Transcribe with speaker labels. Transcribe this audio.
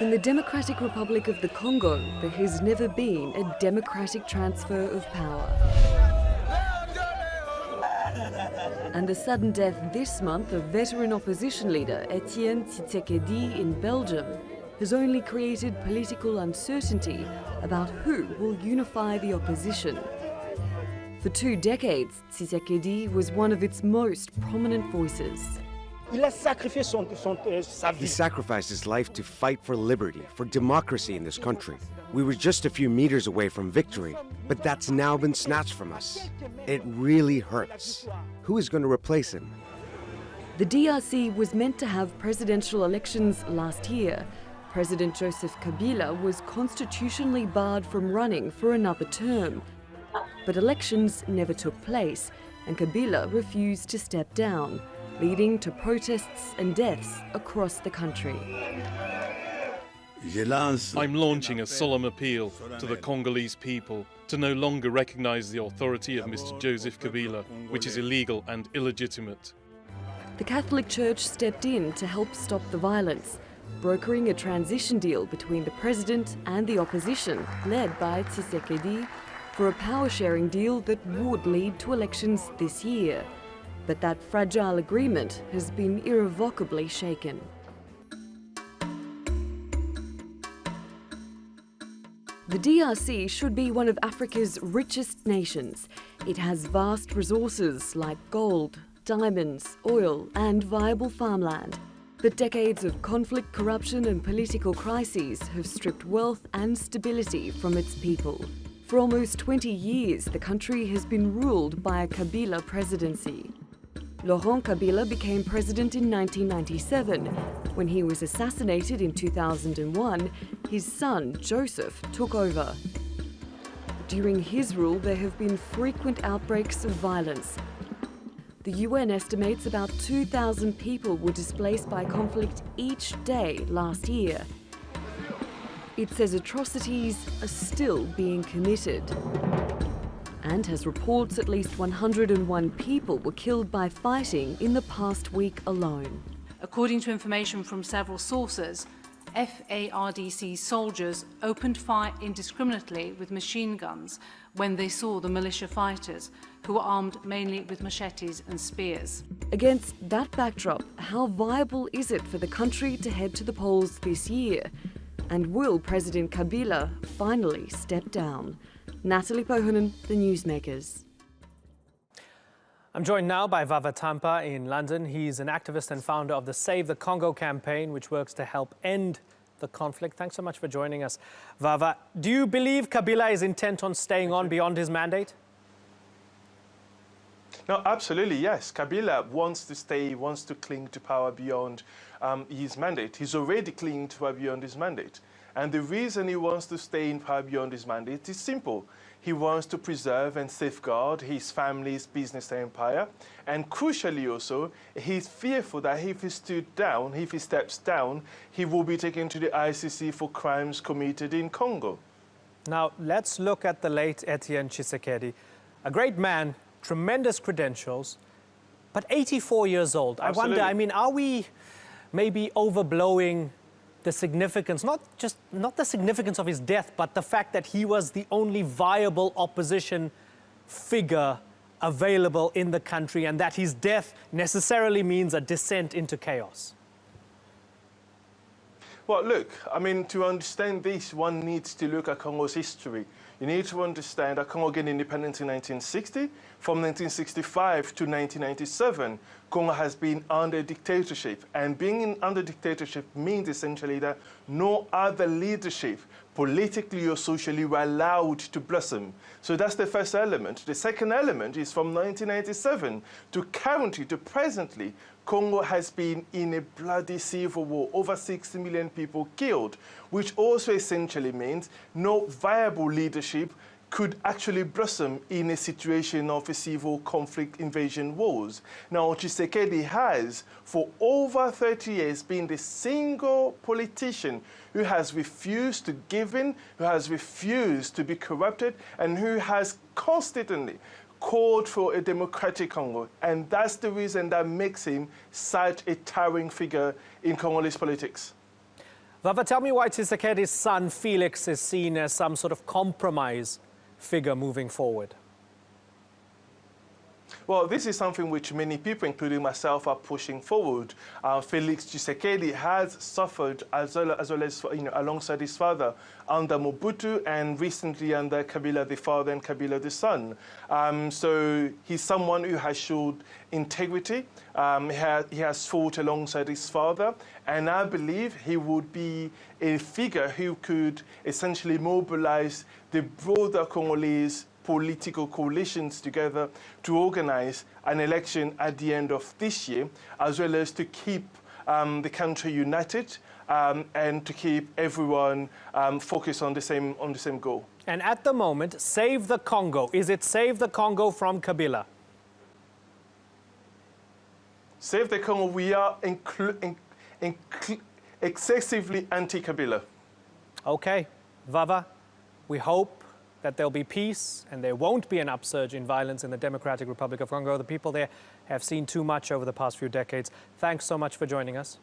Speaker 1: In the Democratic Republic of the Congo, there has never been a democratic transfer of power. And the sudden death this month of veteran opposition leader Felix Tshisekedi in Belgium has only created political uncertainty about who will unify the opposition. For 2 decades, Tshisekedi was one of its most prominent voices.
Speaker 2: He
Speaker 3: sacrificed his life to fight for liberty, for democracy in this country. We were just a few meters away from victory, but that's now been snatched from us. It really hurts. Who is going to replace him?
Speaker 1: The DRC was meant to have presidential elections last year. President Joseph Kabila was constitutionally barred from running for another term. But elections never took place, and Kabila refused to step down, leading to protests and deaths across the country.
Speaker 4: I'm launching a solemn appeal to the Congolese people to no longer recognize the authority of Mr. Joseph Kabila, which is illegal and illegitimate.
Speaker 1: The Catholic Church stepped in to help stop the violence, brokering a transition deal between the president and the opposition, led by Tshisekedi, for a power-sharing deal that would lead to elections this year. But that fragile agreement has been irrevocably shaken. The DRC should be one of Africa's richest nations. It has vast resources like gold, diamonds, oil, and viable farmland. But decades of conflict, corruption, and political crises have stripped wealth and stability from its people. For almost 20 years, the country has been ruled by a Kabila presidency. Laurent Kabila became president in 1997. When he was assassinated in 2001, his son, Joseph, took over. During his rule, there have been frequent outbreaks of violence. The UN estimates about 2,000 people were displaced by conflict each day last year. It says atrocities are still being committed, and has reports at least 101 people were killed by fighting in the past week alone.
Speaker 5: According to information from several sources, FARDC soldiers opened fire indiscriminately with machine guns when they saw the militia fighters, who were armed mainly with machetes and spears.
Speaker 1: Against that backdrop, how viable is it for the country to head to the polls this year? And will President Kabila finally step down? Natalie Pohonen, The Newsmakers.
Speaker 6: I'm joined now by Vava Tampa in London. He's an activist and founder of the Save the Congo campaign, which works to help end the conflict. Thanks so much for joining us. Vava, do you believe Kabila is intent on staying on beyond his mandate?
Speaker 7: No, absolutely, yes. Kabila wants to stay, wants to cling to power beyond his mandate. He's already clinging to power beyond his mandate. And the reason he wants to stay in power beyond his mandate is simple. He wants to preserve and safeguard his family's business empire. And crucially also, he's fearful that if he steps down, he will be taken to the ICC for crimes committed in Congo.
Speaker 6: Now, let's look at the late Etienne Tshisekedi. A great man, tremendous credentials, but 84 years old.
Speaker 7: Absolutely.
Speaker 6: I wonder, are we maybe overblowing the significance, not the significance of his death, but the fact that he was the only viable opposition figure available in the country, and that his death necessarily means a descent into chaos?
Speaker 7: Well, look, to understand this, one needs to look at Congo's history. You need to understand that Congo gained independence in 1960. From 1965 to 1997, Congo has been under dictatorship. And being under dictatorship means essentially that no other leadership, politically or socially, were allowed to blossom. So that's the first element. The second element is from 1997 to currently, to presently, Congo has been in a bloody civil war, over 60 million people killed, which also essentially means no viable leadership could actually blossom in a situation of a civil conflict, invasion wars. Now, Tshisekedi has, for over 30 years, been the single politician who has refused to give in, who has refused to be corrupted, and who has constantly called for a democratic Congo. And that's the reason that makes him such a towering figure in Congolese politics.
Speaker 6: Vava, tell me why Tshisekedi's son Felix is seen as some sort of compromise figure moving forward.
Speaker 7: Well, this is something which many people, including myself, are pushing forward. Felix Tshisekedi has suffered as well as alongside his father under Mobutu and recently under Kabila the father and Kabila the son. So he's someone who has showed integrity. He has fought alongside his father, and I believe he would be a figure who could essentially mobilize the broader Congolese political coalitions together to organize an election at the end of this year, as well as to keep the country united and to keep everyone focused on the same goal.
Speaker 6: And at the moment, Save the Congo. Is it Save the Congo from Kabila?
Speaker 7: Save the Congo, we are excessively anti-Kabila.
Speaker 6: Okay, Vava, we hope that there'll be peace and there won't be an upsurge in violence in the Democratic Republic of Congo. The people there have seen too much over the past few decades. Thanks so much for joining us.